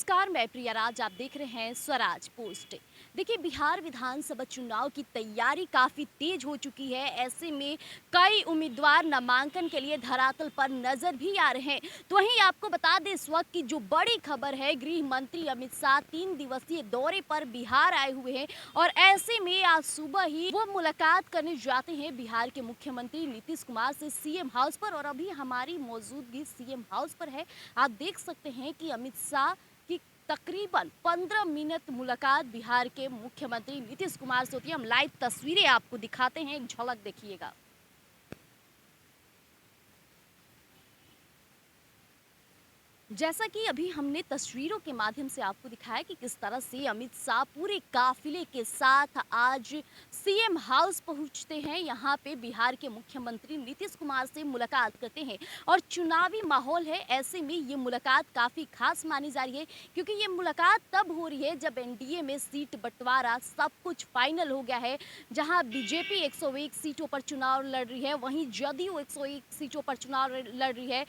नमस्कार, मैं प्रिया राज। आप देख रहे हैं स्वराज पोस्ट। देखिए, बिहार विधानसभा चुनाव की तैयारी काफ़ी तेज हो चुकी है। ऐसे में कई उम्मीदवार नामांकन के लिए धरातल पर नजर भी आ रहे हैं। तो वहीं आपको बता दें, इस वक्त की जो बड़ी खबर है, गृह मंत्री अमित शाह 3 दिवसीय दौरे पर बिहार आए हुए हैं और ऐसे में आज सुबह ही वो मुलाकात करने जाते हैं बिहार के मुख्यमंत्री नीतीश कुमार से सीएम हाउस पर। और अभी हमारी मौजूदगी सीएम हाउस पर है। आप देख सकते हैं कि अमित शाह की तकरीबन 15 मिनट मुलाकात बिहार के मुख्यमंत्री नीतीश कुमार से होती है। हम लाइव तस्वीरें आपको दिखाते हैं, एक झलक देखिएगा। जैसा कि अभी हमने तस्वीरों के माध्यम से आपको दिखाया कि किस तरह से अमित शाह पूरे काफिले के साथ आज सीएम हाउस पहुंचते हैं। यहाँ पे बिहार के मुख्यमंत्री नीतीश कुमार से मुलाकात करते हैं और चुनावी माहौल है, ऐसे में ये मुलाकात काफ़ी खास मानी जा रही है क्योंकि ये मुलाकात तब हो रही है जब एनडीए में सीट बंटवारा सब कुछ फाइनल हो गया है। जहाँ बीजेपी 101 सीटों पर चुनाव लड़ रही है, वहीं जदयू 101 सीटों पर चुनाव लड़ रही है।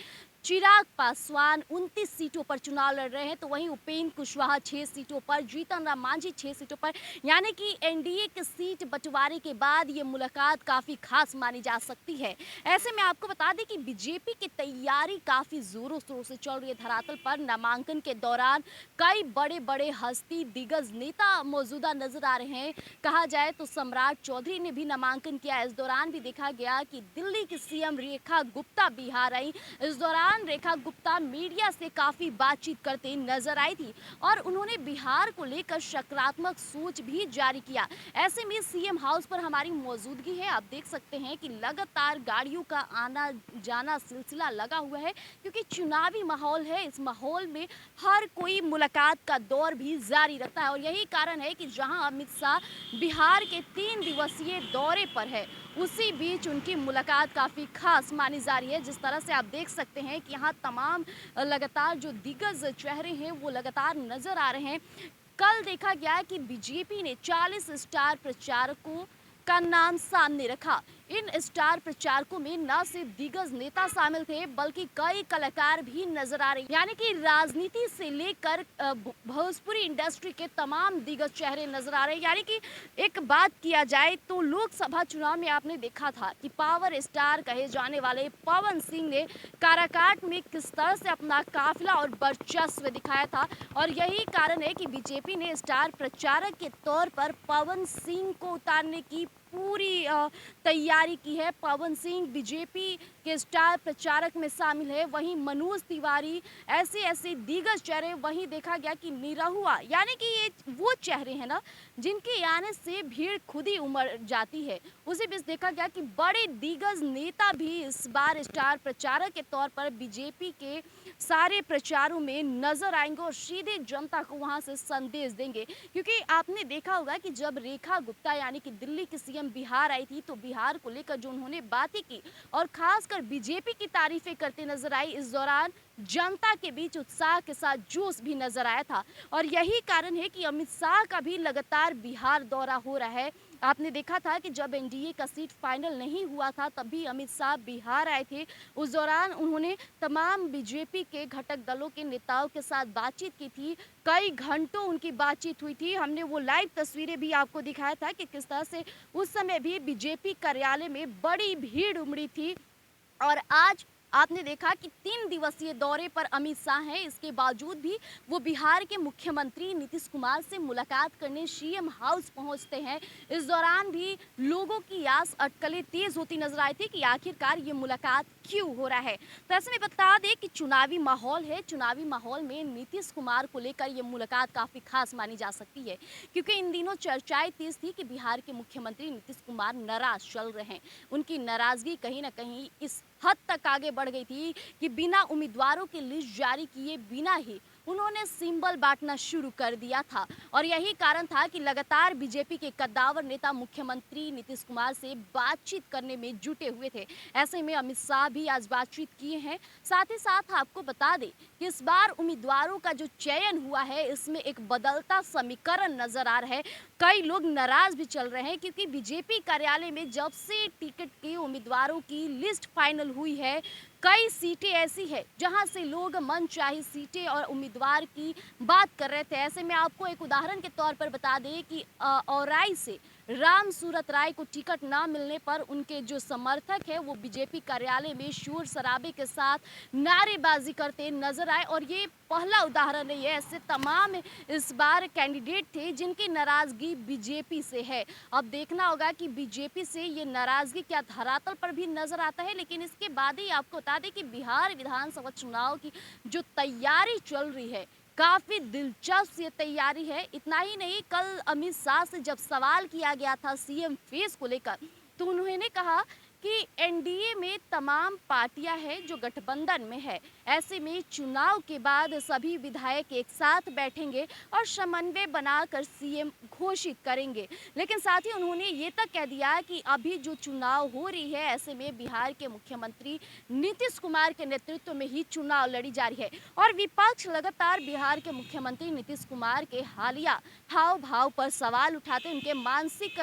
चिराग पासवान 29 सीटों पर चुनाव लड़ रहे हैं, तो वहीं उपेंद्र कुशवाहा 6 सीटों पर, जीतन राम मांझी 6 सीटों पर। यानी कि एनडीए के सीट बंटवारे के बाद ये मुलाकात काफ़ी खास मानी जा सकती है। ऐसे में आपको बता दें कि बीजेपी की तैयारी काफ़ी ज़ोरों शोरों से चल रही है। धरातल पर नामांकन के दौरान कई बड़े बड़े हस्ती दिग्गज नेता मौजूदा नजर आ रहे हैं। कहा जाए तो सम्राट चौधरी ने भी नामांकन किया। इस दौरान भी देखा गया कि दिल्ली की सीएम रेखा गुप्ता बिहार आई। इस दौरान रेखा गुप्ता मीडिया से काफी बातचीत करते नजर आई थी और उन्होंने बिहार को लेकर सकारात्मक सोच भी जारी किया। ऐसे में सीएम हाउस पर हमारी मौजूदगी है। आप देख सकते हैं कि लगातार गाड़ियों का आना जाना सिलसिला लगा हुआ है क्योंकि चुनावी माहौल है। इस माहौल में हर कोई मुलाकात का दौर भी जारी रखता है और यही कारण है कि जहां अमित शाह बिहार के 3 दिवसीय दौरे पर है, उसी बीच उनकी मुलाकात काफ़ी खास मानी जा रही है। जिस तरह से आप देख सकते हैं कि यहाँ तमाम लगातार जो दिग्गज चेहरे हैं वो लगातार नजर आ रहे हैं। कल देखा गया कि बीजेपी ने 40 स्टार प्रचारकों का नाम सामने रखा। इन स्टार प्रचारकों में न सिर्फ दिग्गज नेता शामिल थे बल्कि कई कलाकार भी नजर आ रहे, यानी कि राजनीति से लेकर भोजपुरी इंडस्ट्री के तमाम दिग्गज चेहरे नजर आ रहे हैं। यानी कि एक बात किया जाए तो लोकसभा चुनाव में आपने देखा था कि पावर स्टार कहे जाने वाले पवन सिंह ने काराकाट में किस तरह से अपना काफिला और वर्चस्व दिखाया था और यही कारण है कि बीजेपी ने स्टार प्रचारक के तौर पर पवन सिंह को उतारने की पूरी तैयारी की है। पवन सिंह बीजेपी के स्टार प्रचारक में शामिल है, वहीं मनोज तिवारी, ऐसे ऐसे दिग्गज चेहरे। वहीं देखा गया कि निरहुआ, यानी कि ये वो चेहरे हैं ना जिनके आने से भीड़ खुद ही उमड़ जाती है। उसी बीच देखा गया कि बड़े दिग्गज नेता भी इस बार स्टार प्रचारक के तौर पर बीजेपी के सारे प्रचारों में नजर आएंगे और सीधे जनता को वहां से संदेश देंगे। क्योंकि आपने देखा होगा कि जब रेखा गुप्ता यानी कि दिल्ली की सीएम बिहार आई थी तो बिहार को लेकर जो उन्होंने बातें की और खासकर बीजेपी की तारीफें करते नजर आई। इस दौरान जनता के बीच उत्साह के साथ जोश भी नजर आया था और यही कारण है कि अमित शाह का भी लगातार बिहार दौरा हो रहा है। आपने देखा था कि जब एनडीए का सीट फाइनल नहीं हुआ था तब भी अमित शाह बिहार आए थे। उस दौरान उन्होंने तमाम बीजेपी के घटक दलों के नेताओं के साथ बातचीत की थी। कई घंटों उनकी बातचीत हुई थी। हमने वो लाइव तस्वीरें भी आपको दिखाया था कि किस तरह से उस समय भी बीजेपी कार्यालय में बड़ी भीड़ उमड़ी थी। और आज आपने देखा कि 3 दिवसीय दौरे पर अमित शाह हैं, इसके बावजूद भी वो बिहार के मुख्यमंत्री नीतीश कुमार से मुलाकात करने सीएम हाउस पहुंचते हैं। इस दौरान भी लोगों की आस अटकलें तेज होती नजर आई थी कि आखिरकार ये मुलाकात क्यों हो रहा है। तो ऐसे में बता दें कि चुनावी माहौल है, चुनावी माहौल में नीतीश कुमार को लेकर ये मुलाकात काफ़ी खास मानी जा सकती है क्योंकि इन दिनों चर्चाएं तेज थी कि बिहार के मुख्यमंत्री नीतीश कुमार नाराज चल रहे हैं। उनकी नाराजगी कहीं ना कहीं इस हद तक आगे बढ़ गई थी कि बिना उम्मीदवारों की लिस्ट जारी किए बिना ही उन्होंने सिंबल बांटना शुरू कर दिया था और यही कारण था कि लगातार बीजेपी के कद्दावर नेता मुख्यमंत्री नीतीश कुमार से बातचीत करने में जुटे हुए थे। ऐसे में अमित शाह भी आज बातचीत किए हैं। साथ ही साथ आपको बता दें कि इस बार उम्मीदवारों का जो चयन हुआ है इसमें एक बदलता समीकरण नजर आ रहा है। कई लोग नाराज भी चल रहे हैं क्योंकि बीजेपी कार्यालय में जब से टिकट के उम्मीदवारों की लिस्ट फाइनल हुई है कई सीटें ऐसी है जहां से लोग मनचाही सीटें और उम्मीदवार की बात कर रहे थे। ऐसे में आपको एक उदाहरण के तौर पर बता दें कि औराई से राम सूरत राय को टिकट ना मिलने पर उनके जो समर्थक है वो बीजेपी कार्यालय में शोर शराबे के साथ नारेबाजी करते नजर आए और ये पहला उदाहरण है। ये ऐसे तमाम इस बार कैंडिडेट थे जिनकी नाराजगी बीजेपी से है। अब देखना होगा कि बीजेपी से ये नाराजगी क्या धरातल पर भी नजर आता है। लेकिन इसके बाद ही आपको बता दें कि बिहार विधानसभा चुनाव की जो तैयारी चल रही है, काफी दिलचस्प ये तैयारी है। इतना ही नहीं, कल अमित शाह से जब सवाल किया गया था सीएम फेस को लेकर, तो उन्होंने कहा कि एनडीए में तमाम पार्टियां हैं जो गठबंधन में है। ऐसे में चुनाव के बाद सभी विधायक एक साथ बैठेंगे और समन्वय बनाकर सीएम घोषित करेंगे। लेकिन साथ ही उन्होंने ये तक कह दिया कि अभी जो चुनाव हो रही है, ऐसे में बिहार के मुख्यमंत्री नीतीश कुमार के नेतृत्व में ही चुनाव लड़ी जा रही है और विपक्ष लगातार बिहार के मुख्यमंत्री नीतीश कुमार के हालिया हाव भाव पर सवाल उठाते हैं, उनके मानसिक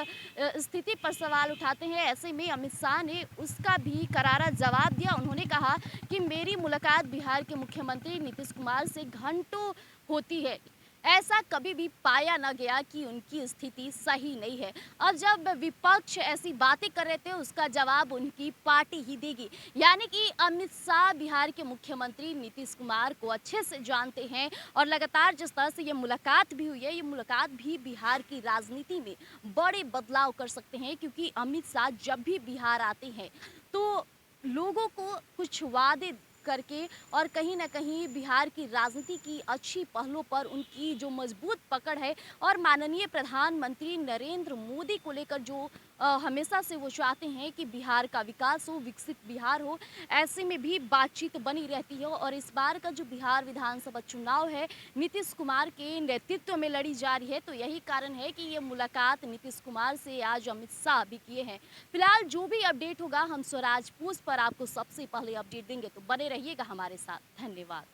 स्थिति पर सवाल उठाते हैं। ऐसे में अमित शाह ने उसका भी करारा जवाब दिया। उन्होंने कहा कि मेरी मुलाकात बिहार के मुख्यमंत्री नीतीश कुमार से घंटों होती है, ऐसा कभी भी पाया न गया कि उनकी स्थिति सही नहीं है। अब जब विपक्ष ऐसी बातें कर रहे थे, उसका जवाब उनकी पार्टी ही देगी। यानी कि अमित शाह बिहार के मुख्यमंत्री नीतीश कुमार को अच्छे से जानते हैं और लगातार जिस तरह से ये मुलाकात भी हुई है, ये मुलाकात भी बिहार की राजनीति में बड़े बदलाव कर सकते हैं। क्योंकि अमित शाह जब भी बिहार आते हैं तो लोगों को कुछ वादे करके और कहीं न कहीं बिहार की राजनीति की अच्छी पहलों पर उनकी जो मजबूत पकड़ है और माननीय प्रधानमंत्री नरेंद्र मोदी को लेकर जो हमेशा से वो चाहते हैं कि बिहार का विकास हो, विकसित बिहार हो, ऐसे में भी बातचीत बनी रहती है। और इस बार का जो बिहार विधानसभा चुनाव है, नीतीश कुमार के नेतृत्व में लड़ी जा रही है, तो यही कारण है कि ये मुलाकात नीतीश कुमार से आज अमित शाह भी किए हैं। फिलहाल जो भी अपडेट होगा हम स्वराज पोस्ट पर आपको सबसे पहले अपडेट देंगे, तो बने रहिएगा हमारे साथ। धन्यवाद।